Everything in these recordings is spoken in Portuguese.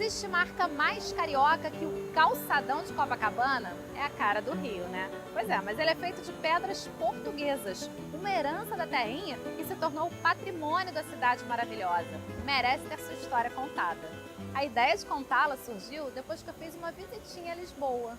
Existe marca mais carioca que o calçadão de Copacabana? É a cara do Rio, né? Pois é, mas ele é feito de pedras portuguesas, uma herança da terrinha que se tornou patrimônio da cidade maravilhosa. Merece ter sua história contada. A ideia de contá-la surgiu depois que eu fiz uma visitinha a Lisboa.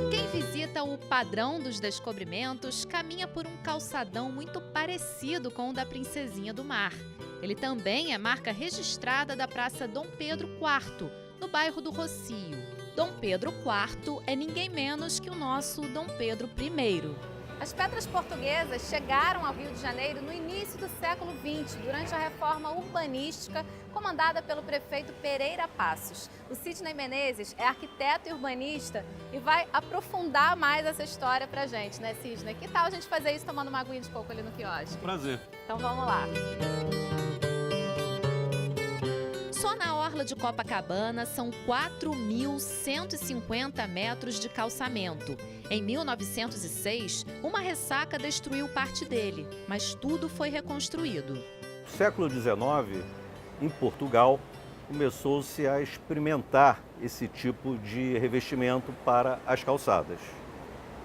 Quem visita o Padrão dos Descobrimentos caminha por um calçadão muito parecido com o da Princesinha do Mar. Ele também é marca registrada da Praça Dom Pedro IV, no bairro do Rocio. Dom Pedro IV é ninguém menos que o nosso Dom Pedro I. As pedras portuguesas chegaram ao Rio de Janeiro no início do século XX, durante a reforma urbanística comandada pelo prefeito Pereira Passos. O Sidney Menezes é arquiteto e urbanista e vai aprofundar mais essa história pra gente, né, Sidney? Que tal a gente fazer isso tomando uma aguinha de coco ali no quiosque? Prazer. Então vamos lá. Só na orla de Copacabana são 4.150 metros de calçamento. Em 1906, uma ressaca destruiu parte dele, mas tudo foi reconstruído. No século XIX, em Portugal, começou-se a experimentar esse tipo de revestimento para as calçadas.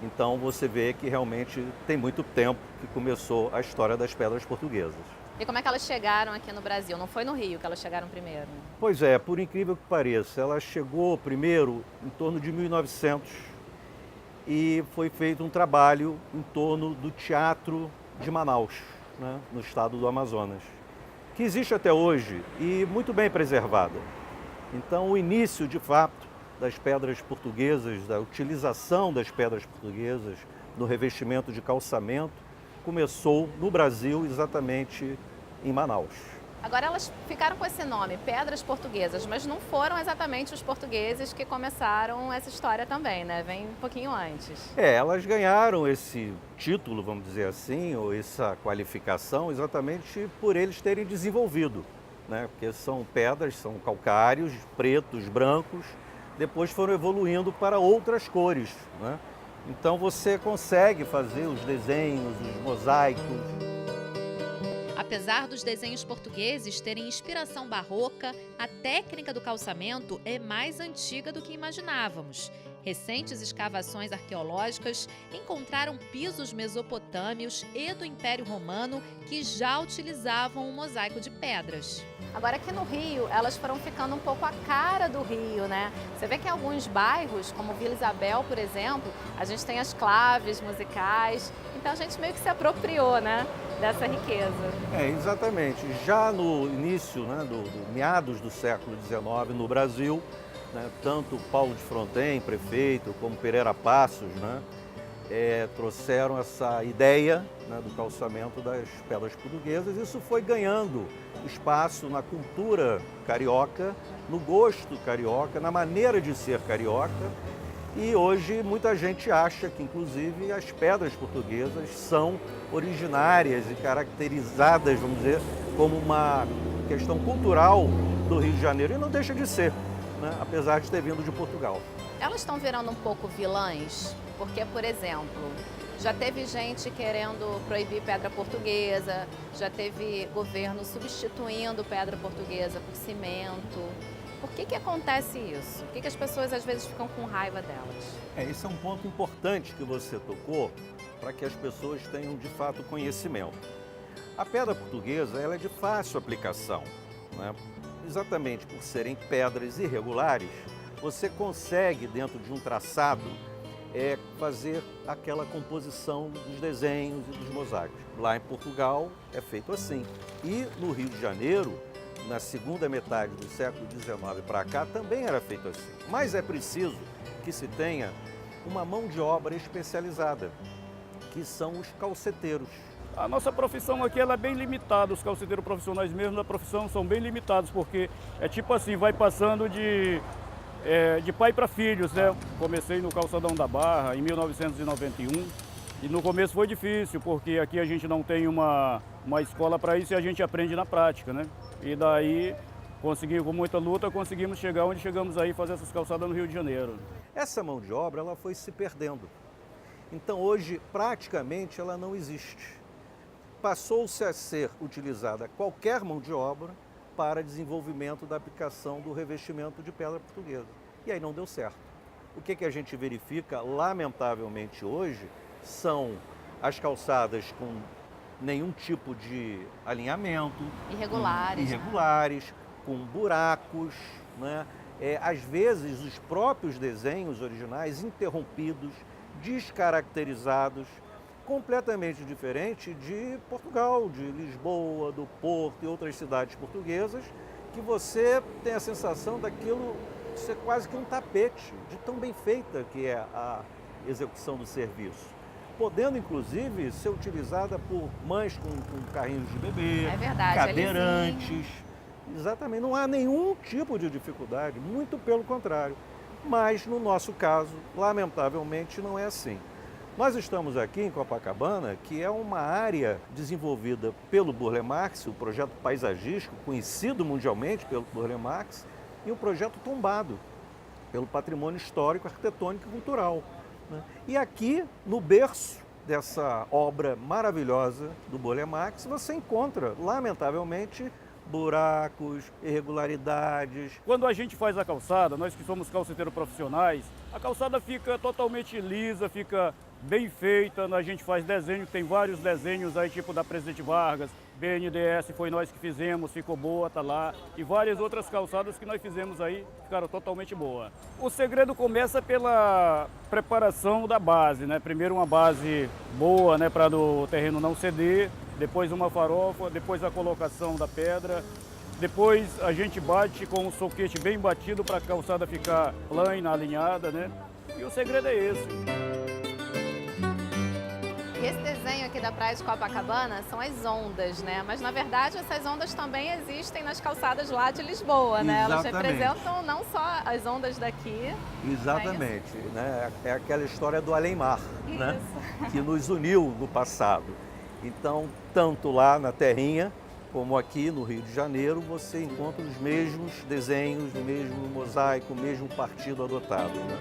Então você vê que realmente tem muito tempo que começou a história das pedras portuguesas. E como é que elas chegaram aqui no Brasil? Não foi no Rio que elas chegaram primeiro? Pois é, por incrível que pareça, ela chegou primeiro em torno de 1900 e foi feito um trabalho em torno do Teatro de Manaus, né, no estado do Amazonas, que existe até hoje e muito bem preservada. Então, o início, de fato, das pedras portuguesas, da utilização das pedras portuguesas no revestimento de calçamento, começou no Brasil, exatamente em Manaus. Agora elas ficaram com esse nome, Pedras Portuguesas, mas não foram exatamente os portugueses que começaram essa história também, né? Vem um pouquinho antes. Elas ganharam esse título, vamos dizer assim, ou essa qualificação, exatamente por eles terem desenvolvido, né? Porque são pedras, são calcários, pretos, brancos, depois foram evoluindo para outras cores, né? Então você consegue fazer os desenhos, os mosaicos. Apesar dos desenhos portugueses terem inspiração barroca, a técnica do calçamento é mais antiga do que imaginávamos. Recentes escavações arqueológicas encontraram pisos mesopotâmios e do Império Romano que já utilizavam um mosaico de pedras. Agora aqui no Rio, elas foram ficando um pouco a cara do Rio, né? Você vê que em alguns bairros, como Vila Isabel, por exemplo, a gente tem as claves musicais, então a gente meio que se apropriou, né, dessa riqueza. Exatamente. Já no início, né, do meados do século XIX no Brasil, né, tanto Paulo de Fronten, prefeito, como Pereira Passos, né, trouxeram essa ideia, né, do calçamento das pedras portuguesas. Isso foi ganhando espaço na cultura carioca, no gosto carioca, na maneira de ser carioca. E hoje muita gente acha que, inclusive, as pedras portuguesas são originárias e caracterizadas, vamos dizer, como uma questão cultural do Rio de Janeiro. E não deixa de ser, né, apesar de ter vindo de Portugal. Elas estão virando um pouco vilãs, porque, por exemplo, já teve gente querendo proibir pedra portuguesa, já teve governo substituindo pedra portuguesa por cimento. Por que acontece isso? Por que as pessoas às vezes ficam com raiva delas? Esse é um ponto importante que você tocou para que as pessoas tenham de fato conhecimento. A pedra portuguesa ela é de fácil aplicação, né? Exatamente por serem pedras irregulares, você consegue dentro de um traçado fazer aquela composição dos desenhos e dos mosaicos. Lá em Portugal é feito assim. E no Rio de Janeiro, na segunda metade do século XIX para cá, também era feito assim. Mas é preciso que se tenha uma mão de obra especializada, que são os calceteiros. A nossa profissão aqui ela é bem limitada, os calceteiros profissionais mesmo da profissão são bem limitados, porque é tipo assim, vai passando de pai para filhos, né? Comecei no Calçadão da Barra em 1991 e no começo foi difícil, porque aqui a gente não tem uma escola para isso e a gente aprende na prática, né? E daí, com muita luta, conseguimos chegar onde chegamos aí, fazer essas calçadas no Rio de Janeiro. Essa mão de obra ela foi se perdendo. Então hoje praticamente ela não existe. Passou-se a ser utilizada qualquer mão de obra para desenvolvimento da aplicação do revestimento de pedra portuguesa. E aí não deu certo. O que a gente verifica, lamentavelmente hoje, são as calçadas com nenhum tipo de alinhamento. Irregulares, com buracos, né? Às vezes os próprios desenhos originais interrompidos, descaracterizados, completamente diferente de Portugal, de Lisboa, do Porto e outras cidades portuguesas, que você tem a sensação daquilo ser quase que um tapete, de tão bem feita que é a execução do serviço. Podendo, inclusive, ser utilizada por mães com carrinhos de bebê, cadeirantes. Exatamente, não há nenhum tipo de dificuldade, muito pelo contrário. Mas, no nosso caso, lamentavelmente, não é assim. Nós estamos aqui em Copacabana, que é uma área desenvolvida pelo Burle Marx, o projeto paisagístico, conhecido mundialmente pelo Burle Marx, e um projeto tombado pelo patrimônio histórico, arquitetônico e cultural, né? E aqui, no berço dessa obra maravilhosa do Burle Marx, você encontra, lamentavelmente, buracos, irregularidades. Quando a gente faz a calçada, nós que somos calceteiros profissionais, a calçada fica totalmente lisa, fica bem feita, a gente faz desenho, tem vários desenhos aí, tipo da Presidente Vargas, BNDES, foi nós que fizemos, ficou boa, tá lá, e várias outras calçadas que nós fizemos aí, ficaram totalmente boa. O segredo começa pela preparação da base, né? Primeiro uma base boa, né, para o terreno não ceder, depois uma farofa, depois a colocação da pedra, depois a gente bate com um soquete bem batido para a calçada ficar plana, alinhada, né? E o segredo é esse. Esse desenho aqui da praia de Copacabana são as ondas, né? Mas, na verdade, essas ondas também existem nas calçadas lá de Lisboa, né? Elas representam não só as ondas daqui. Exatamente, né? É aquela história do além-mar, né? Que nos uniu no passado. Então, tanto lá na terrinha, como aqui no Rio de Janeiro, você encontra os mesmos desenhos, o mesmo mosaico, o mesmo partido adotado, né?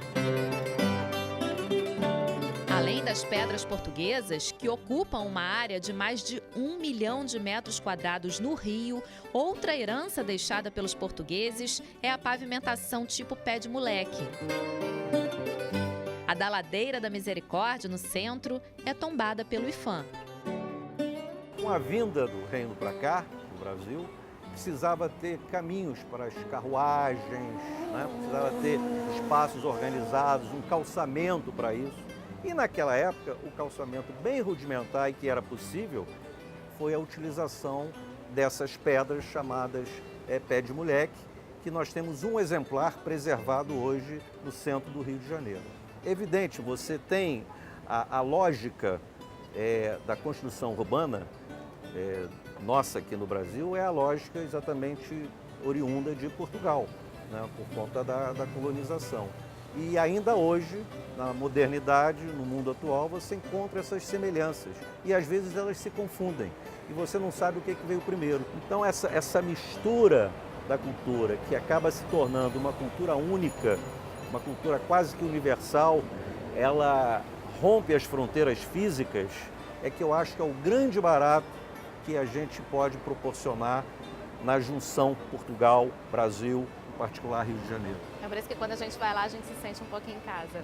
Além das pedras portuguesas, que ocupam uma área de mais de 1 milhão de metros quadrados no Rio, outra herança deixada pelos portugueses é a pavimentação tipo pé de moleque. A da Ladeira da Misericórdia, no centro, é tombada pelo IPHAN. Com a vinda do reino para cá, no Brasil, precisava ter caminhos para as carruagens, né? Precisava ter espaços organizados, um calçamento para isso. E naquela época, o calçamento bem rudimentar e que era possível foi a utilização dessas pedras chamadas pé de moleque, que nós temos um exemplar preservado hoje no centro do Rio de Janeiro. Evidente, você tem a lógica da construção urbana nossa aqui no Brasil, é a lógica exatamente oriunda de Portugal, né, por conta da colonização. E ainda hoje, na modernidade, no mundo atual, você encontra essas semelhanças. E às vezes elas se confundem e você não sabe o que veio primeiro. Então essa mistura da cultura, que acaba se tornando uma cultura única, uma cultura quase que universal, ela rompe as fronteiras físicas, é que eu acho que é o grande barato que a gente pode proporcionar na junção Portugal-Brasil, em particular Rio de Janeiro. É por isso que quando a gente vai lá, a gente se sente um pouquinho em casa.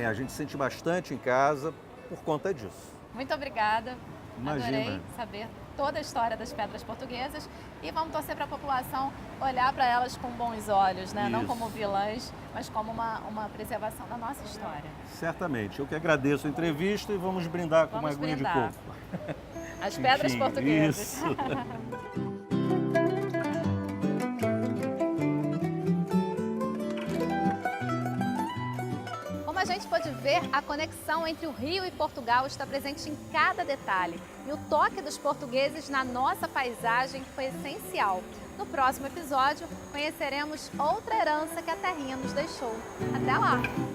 A gente se sente bastante em casa por conta disso. Muito obrigada. Imagina. Adorei saber toda a história das pedras portuguesas e vamos torcer para a população olhar para elas com bons olhos, né? Não como vilãs, mas como uma preservação da nossa história. Certamente. Eu que agradeço a entrevista e vamos brindar com uma aguinha de coco. As pedras portuguesas. Isso. Como a gente pode ver ver, a conexão entre o Rio e Portugal está presente em cada detalhe. E o toque dos portugueses na nossa paisagem foi essencial. No próximo episódio, conheceremos outra herança que a terrinha nos deixou. Até lá!